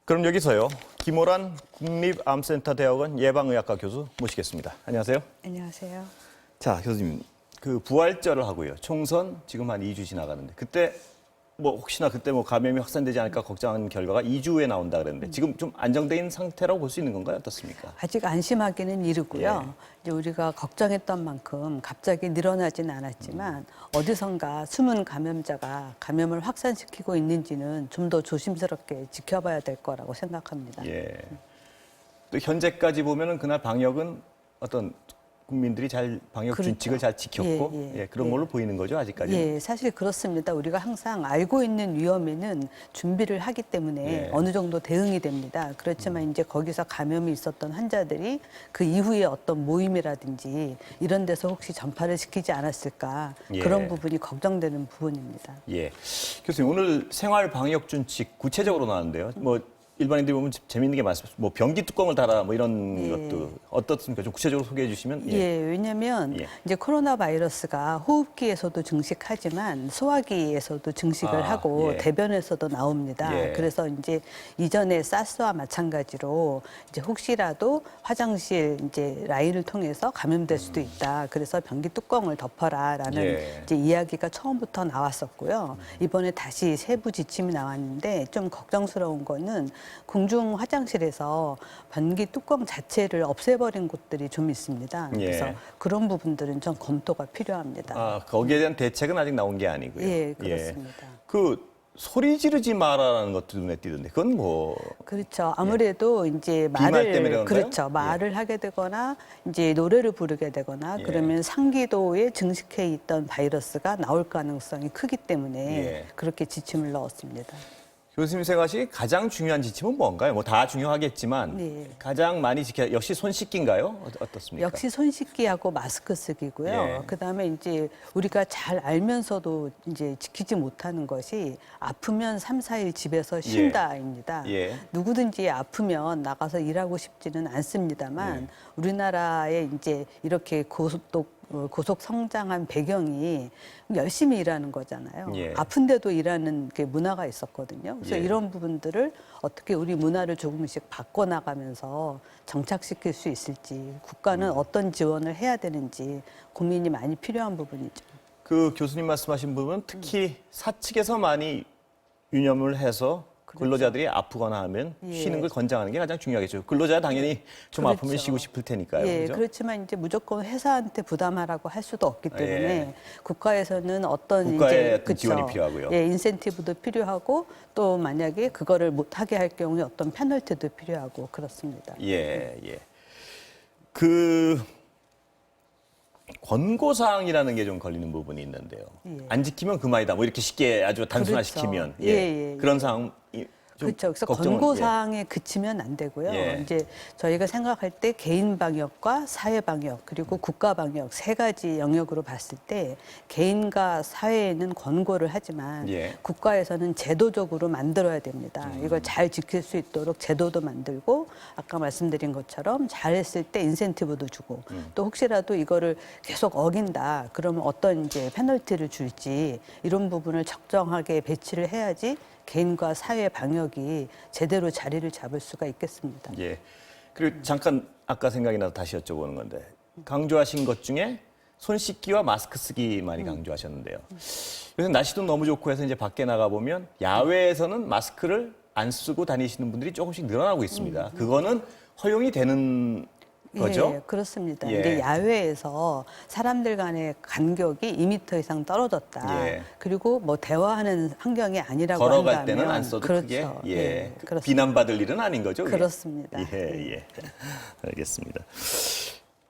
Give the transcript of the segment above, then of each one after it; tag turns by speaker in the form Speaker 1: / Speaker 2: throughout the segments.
Speaker 1: 그럼 여기서요. 김호란 국립암센터대학원 예방의학과 교수 모시겠습니다. 안녕하세요.
Speaker 2: 안녕하세요.
Speaker 1: 자, 교수님. 그 부활절을 하고요. 총선 지금 한 2주 지나가는데 그때 뭐 혹시나 그때 뭐 감염이 확산되지 않을까 걱정하는 결과가 2주 후에 나온다 그랬는데 지금 좀 안정된 상태라고 볼 수 있는 건가요? 어떻습니까?
Speaker 2: 아직 안심하기는 이르고요.
Speaker 1: 예.
Speaker 2: 이제 우리가 걱정했던 만큼 갑자기 늘어나진 않았지만 어디선가 숨은 감염자가 감염을 확산시키고 있는지는 좀 더 조심스럽게 지켜봐야 될 거라고 생각합니다.
Speaker 1: 예. 또 현재까지 보면은 그날 방역은 어떤 국민들이 잘 방역
Speaker 2: 그렇죠.
Speaker 1: 준칙을 잘 지켰고 그런 걸로 보이는 거죠, 아직까지는.
Speaker 2: 예, 사실 그렇습니다. 우리가 항상 알고 있는 위험에는 준비를 하기 때문에 어느 정도 대응이 됩니다. 그렇지만 이제 거기서 감염이 있었던 환자들이 그 이후에 어떤 모임이라든지 이런 데서 혹시 전파를 시키지 않았을까 그런 부분이 걱정되는 부분입니다.
Speaker 1: 예. 교수님, 오늘 생활 방역 준칙 구체적으로 나왔는데요. 뭐 일반인들이 보면 재미있는 게 많습니다. 뭐 변기 뚜껑을 달아 뭐 이런 것도 어떻습니까? 좀 구체적으로 소개해 주시면.
Speaker 2: 예, 왜냐하면 이제 코로나 바이러스가 호흡기에서도 증식하지만 소화기에서도 증식을 하고 대변에서도 나옵니다. 그래서 이제 이전에 사스와 마찬가지로 이제 혹시라도 화장실 이제 라인을 통해서 감염될 수도 있다. 그래서 변기 뚜껑을 덮어라라는 이제 이야기가 처음부터 나왔었고요. 이번에 다시 세부 지침이 나왔는데 좀 걱정스러운 거는 공중 화장실에서 변기 뚜껑 자체를 없애버린 곳들이 좀 있습니다. 그래서 그런 부분들은 좀 검토가 필요합니다.
Speaker 1: 아, 거기에 대한 대책은 아직 나온 게 아니고요.
Speaker 2: 예, 그렇습니다.
Speaker 1: 그 소리 지르지 마라라는 것도 눈에 띄던데 그건 뭐?
Speaker 2: 그렇죠. 아무래도 이제
Speaker 1: 비말 때문에 그런가요?
Speaker 2: 그렇죠. 말을 하게 되거나 이제 노래를 부르게 되거나 그러면 상기도에 증식해 있던 바이러스가 나올 가능성이 크기 때문에 그렇게 지침을 넣었습니다.
Speaker 1: 교수님 생각하시기에 가장 중요한 지침은 뭔가요? 뭐 다 중요하겠지만 가장 많이 지켜야 역시 손 씻기인가요? 어떻습니까?
Speaker 2: 역시 손 씻기하고 마스크 쓰기고요. 그다음에 이제 우리가 잘 알면서도 이제 지키지 못하는 것이 아프면 3, 4일 집에서 쉰다입니다. 누구든지 아프면 나가서 일하고 싶지는 않습니다만 우리나라에 이제 이렇게 고속 성장한 배경이 열심히 일하는 거잖아요. 아픈데도 일하는 게 문화가 있었거든요. 그래서 이런 부분들을 어떻게 우리 문화를 조금씩 바꿔나가면서 정착시킬 수 있을지, 국가는 어떤 지원을 해야 되는지 고민이 많이 필요한 부분이죠.
Speaker 1: 그 교수님 말씀하신 부분은 특히 사측에서 많이 유념을 해서 근로자들이 아프거나 하면 쉬는 걸 권장하는 게 가장 중요하겠죠. 근로자 당연히 좀 아프면 쉬고 싶을 테니까요. 그렇죠?
Speaker 2: 그렇지만 이제 무조건 회사한테 부담하라고 할 수도 없기 때문에 국가에서는 어떤
Speaker 1: 국가의
Speaker 2: 이제
Speaker 1: 지원이 필요하고요.
Speaker 2: 인센티브도 필요하고 또 만약에 그거를 못하게 할 경우에 어떤 페널티도 필요하고 그렇습니다.
Speaker 1: 그 권고사항이라는 게 좀 걸리는 부분이 있는데요. 안 지키면 그만이다. 뭐 이렇게 쉽게 아주 단순화시키면 그런 사항.
Speaker 2: 그렇죠. 그래서 권고사항에 그치면 안 되고요. 이제 저희가 생각할 때 개인 방역과 사회 방역 그리고 국가 방역 세 가지 영역으로 봤을 때 개인과 사회에는 권고를 하지만 국가에서는 제도적으로 만들어야 됩니다. 이걸 잘 지킬 수 있도록 제도도 만들고 아까 말씀드린 것처럼 잘했을 때 인센티브도 주고 또 혹시라도 이거를 계속 어긴다 그러면 어떤 이제 페널티를 줄지 이런 부분을 적정하게 배치를 해야지 개인과 사회 방역이 제대로 자리를 잡을 수가 있겠습니다.
Speaker 1: 그리고 잠깐 아까 생각이 나서 다시 여쭤보는 건데 강조하신 것 중에 손 씻기와 마스크 쓰기 많이 강조하셨는데요. 요새 날씨도 너무 좋고 해서 이제 밖에 나가 보면 야외에서는 마스크를 안 쓰고 다니시는 분들이 조금씩 늘어나고 있습니다. 그거는 허용이 되는 거죠?
Speaker 2: 그렇습니다. 이제 야외에서 사람들 간의 간격이 2m 이상 떨어졌다. 그리고 뭐 대화하는 환경이 아니라고
Speaker 1: 걸어갈
Speaker 2: 한다면
Speaker 1: 때는 안 써도
Speaker 2: 그렇죠.
Speaker 1: 크게 비난받을 일은 아닌 거죠?
Speaker 2: 그렇습니다.
Speaker 1: 알겠습니다.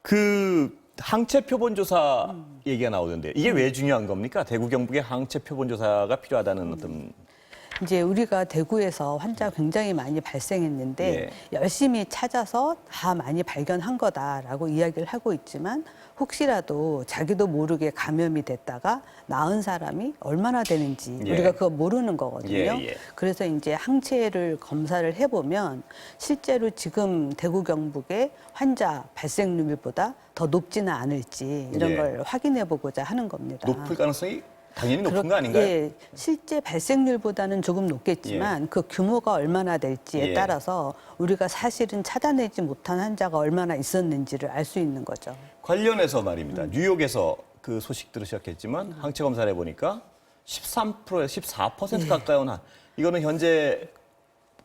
Speaker 1: 그 항체 표본 조사 얘기가 나오던데 이게 왜 중요한 겁니까? 대구 경북에 항체 표본 조사가 필요하다는 어떤
Speaker 2: 이제 우리가 대구에서 환자 굉장히 많이 발생했는데 열심히 찾아서 다 많이 발견한 거다라고 이야기를 하고 있지만 혹시라도 자기도 모르게 감염이 됐다가 나은 사람이 얼마나 되는지 우리가 그거 모르는 거거든요. 그래서 이제 항체를 검사를 해보면 실제로 지금 대구 경북의 환자 발생률보다 더 높지는 않을지 이런 걸 확인해 보고자 하는 겁니다.
Speaker 1: 높을 가능성이 당연히 높은 거 아닌가요?
Speaker 2: 예, 실제 발생률보다는 조금 높겠지만 그 규모가 얼마나 될지에
Speaker 1: 예.
Speaker 2: 따라서 우리가 사실은 찾아내지 못한 환자가 얼마나 있었는지를 알 수 있는 거죠.
Speaker 1: 관련해서 말입니다. 뉴욕에서 그 소식 들으셨겠지만 항체 검사를 해보니까 13%에서 14% 가까이 온 이거는 현재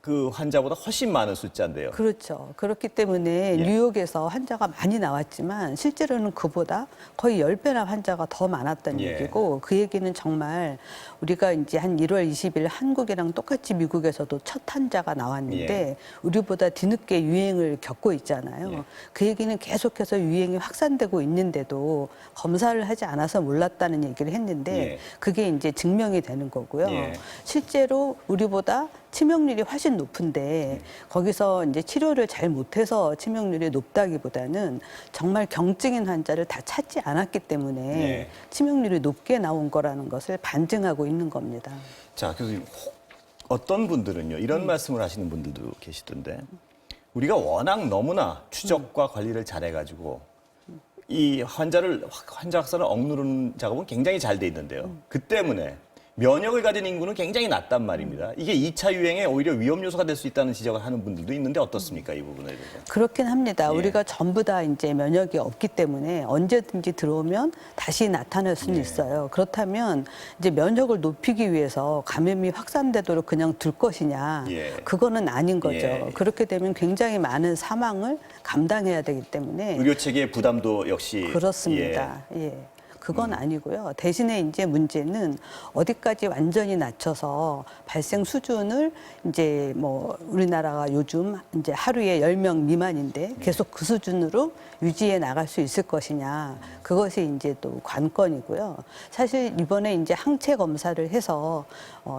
Speaker 1: 그 환자보다 훨씬 많은 숫자인데요.
Speaker 2: 그렇죠. 그렇기 때문에
Speaker 1: 예.
Speaker 2: 뉴욕에서 환자가 많이 나왔지만 실제로는 그보다 거의 10배나 환자가 더 많았다는
Speaker 1: 예.
Speaker 2: 얘기고 그 얘기는 정말 우리가 이제 한 1월 20일 한국이랑 똑같이 미국에서도 첫 환자가 나왔는데
Speaker 1: 예.
Speaker 2: 우리보다 뒤늦게 유행을 겪고 있잖아요.
Speaker 1: 예.
Speaker 2: 그 얘기는 계속해서 유행이 확산되고 있는데도 검사를 하지 않아서 몰랐다는 얘기를 했는데
Speaker 1: 예.
Speaker 2: 그게 이제 증명이 되는 거고요.
Speaker 1: 예.
Speaker 2: 실제로 우리보다 치명률이 훨씬 높은데 거기서 이제 치료를 잘 못해서 치명률이 높다기보다는 정말 경증인 환자를 다 찾지 않았기 때문에
Speaker 1: 네.
Speaker 2: 치명률이 높게 나온 거라는 것을 반증하고 있는 겁니다.
Speaker 1: 자, 교수님, 어떤 분들은요, 이런 말씀을 하시는 분들도 계시던데, 우리가 워낙 너무나 추적과 관리를 잘해가지고, 이 환자 확산을 억누르는 작업은 굉장히 잘 돼 있는데요. 그 때문에 면역을 가진 인구는 굉장히 낮단 말입니다. 이게 2차 유행에 오히려 위험 요소가 될 수 있다는 지적을 하는 분들도 있는데 어떻습니까, 이 부분에 대해서?
Speaker 2: 그렇긴 합니다.
Speaker 1: 예.
Speaker 2: 우리가 전부 다 이제 면역이 없기 때문에 언제든지 들어오면 다시 나타날 수는
Speaker 1: 예.
Speaker 2: 있어요. 그렇다면 이제 면역을 높이기 위해서 감염이 확산되도록 그냥 둘 것이냐?
Speaker 1: 예.
Speaker 2: 그거는 아닌 거죠.
Speaker 1: 예.
Speaker 2: 그렇게 되면 굉장히 많은 사망을 감당해야 되기 때문에
Speaker 1: 의료 체계의 부담도 역시
Speaker 2: 그렇습니다. 예. 그건 아니고요. 대신에 이제 문제는 어디까지 완전히 낮춰서 발생 수준을 이제 뭐 우리나라가 요즘 이제 하루에 10명 미만인데 계속 그 수준으로 유지해 나갈 수 있을 것이냐. 그것이 이제 또 관건이고요. 사실 이번에 이제 항체 검사를 해서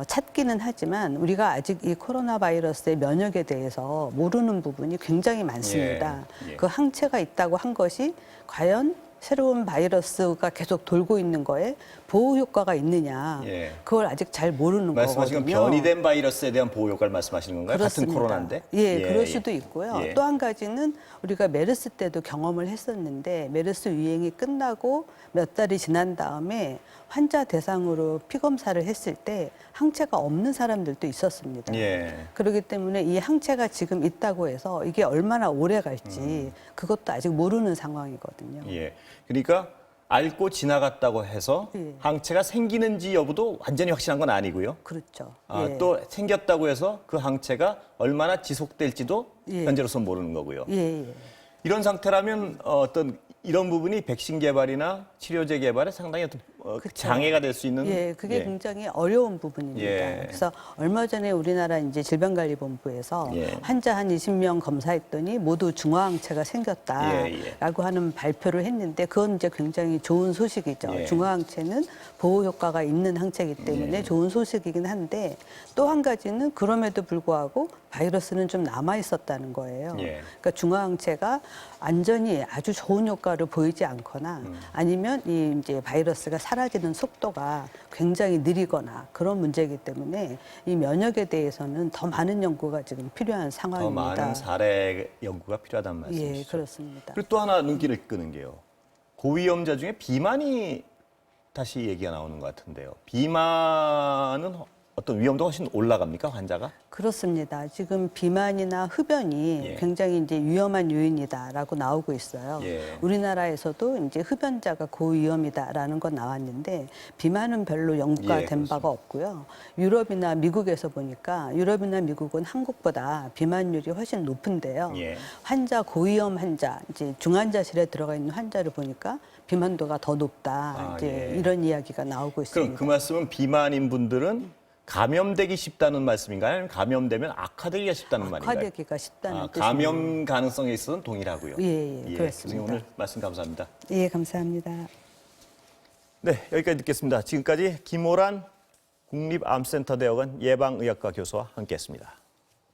Speaker 2: 찾기는 하지만 우리가 아직 이 코로나 바이러스의 면역에 대해서 모르는 부분이 굉장히 많습니다.
Speaker 1: 예.
Speaker 2: 그 항체가 있다고 한 것이 과연 새로운 바이러스가 계속 돌고 있는 거에 보호 효과가 있느냐.
Speaker 1: 예.
Speaker 2: 그걸 아직 잘 모르는
Speaker 1: 말씀하신
Speaker 2: 거거든요.
Speaker 1: 건 변이된 바이러스에 대한 보호 효과를 말씀하시는 건가요?
Speaker 2: 그렇습니다.
Speaker 1: 같은 코로나인데?
Speaker 2: 예, 그럴 수도 있고요.
Speaker 1: 예.
Speaker 2: 또 한 가지는 우리가 메르스 때도 경험을 했었는데 메르스 유행이 끝나고 몇 달이 지난 다음에 환자 대상으로 피검사를 했을 때 항체가 없는 사람들도 있었습니다.
Speaker 1: 예.
Speaker 2: 그렇기 때문에 이 항체가 지금 있다고 해서 이게 얼마나 오래 갈지 그것도 아직 모르는 상황이거든요.
Speaker 1: 예. 그러니까 앓고 지나갔다고 해서
Speaker 2: 예.
Speaker 1: 항체가 생기는지 여부도 완전히 확실한 건 아니고요.
Speaker 2: 그렇죠.
Speaker 1: 아,
Speaker 2: 예.
Speaker 1: 또 생겼다고 해서 그 항체가 얼마나 지속될지도
Speaker 2: 예.
Speaker 1: 현재로서는 모르는 거고요.
Speaker 2: 예, 예.
Speaker 1: 이런 상태라면 어떤 이런 부분이 백신 개발이나 치료제 개발에 상당히 어떤
Speaker 2: 그쵸.
Speaker 1: 장애가 될 수 있는.
Speaker 2: 예, 그게
Speaker 1: 예.
Speaker 2: 굉장히 어려운 부분입니다.
Speaker 1: 예.
Speaker 2: 그래서 얼마 전에 우리나라 이제 질병관리본부에서
Speaker 1: 예.
Speaker 2: 환자 한 20명 검사했더니 모두 중화항체가 생겼다라고
Speaker 1: 예,
Speaker 2: 하는 발표를 했는데 그건 이제 굉장히 좋은 소식이죠.
Speaker 1: 예.
Speaker 2: 중화항체는 보호 효과가 있는 항체이기 때문에
Speaker 1: 예.
Speaker 2: 좋은 소식이긴 한데 또 한 가지는 그럼에도 불구하고 바이러스는 좀 남아 있었다는 거예요.
Speaker 1: 예.
Speaker 2: 그러니까 중화항체가 완전히 아주 좋은 효과를 보이지 않거나 아니면 이 이제 바이러스가 사라지는 속도가 굉장히 느리거나 그런 문제이기 때문에 이 면역에 대해서는 더 많은 연구가 지금 필요한
Speaker 1: 더
Speaker 2: 상황입니다.
Speaker 1: 많은 사례 연구가 필요하다는 말씀이시죠.
Speaker 2: 예, 그렇습니다.
Speaker 1: 그리고 또 하나 눈길을 끄는 게요. 고위험자 중에 비만이 다시 얘기가 나오는 것 같은데요. 비만은 어떤 위험도가 훨씬 올라갑니까, 환자가?
Speaker 2: 그렇습니다. 지금 비만이나 흡연이
Speaker 1: 예.
Speaker 2: 굉장히 이제 위험한 요인이다라고 나오고 있어요.
Speaker 1: 예.
Speaker 2: 우리나라에서도 이제 흡연자가 고위험이다라는 건 나왔는데 비만은 별로 연구가
Speaker 1: 예,
Speaker 2: 된 바가 없고요. 유럽이나 미국에서 보니까 유럽이나 미국은 한국보다 비만율이 훨씬 높은데요.
Speaker 1: 예.
Speaker 2: 고위험 환자, 이제 중환자실에 들어가 있는 환자를 보니까 비만도가 더 높다.
Speaker 1: 아,
Speaker 2: 이제
Speaker 1: 예.
Speaker 2: 이런 이야기가 나오고
Speaker 1: 그럼
Speaker 2: 있습니다.
Speaker 1: 그 말씀은 비만인 분들은 감염되기 쉽다는 말씀인가요? 아니면 감염되면 악화되기가 쉽다는 말인가요?
Speaker 2: 악화되기가 쉽다는 뜻입니다.
Speaker 1: 감염 가능성에 있어서는 동일하고요.
Speaker 2: 예,
Speaker 1: 교수님
Speaker 2: 그렇습니다.
Speaker 1: 오늘 말씀 감사합니다.
Speaker 2: 예, 감사합니다.
Speaker 1: 네, 여기까지 듣겠습니다. 지금까지 김호란 국립암센터대학원 예방의학과 교수와 함께했습니다.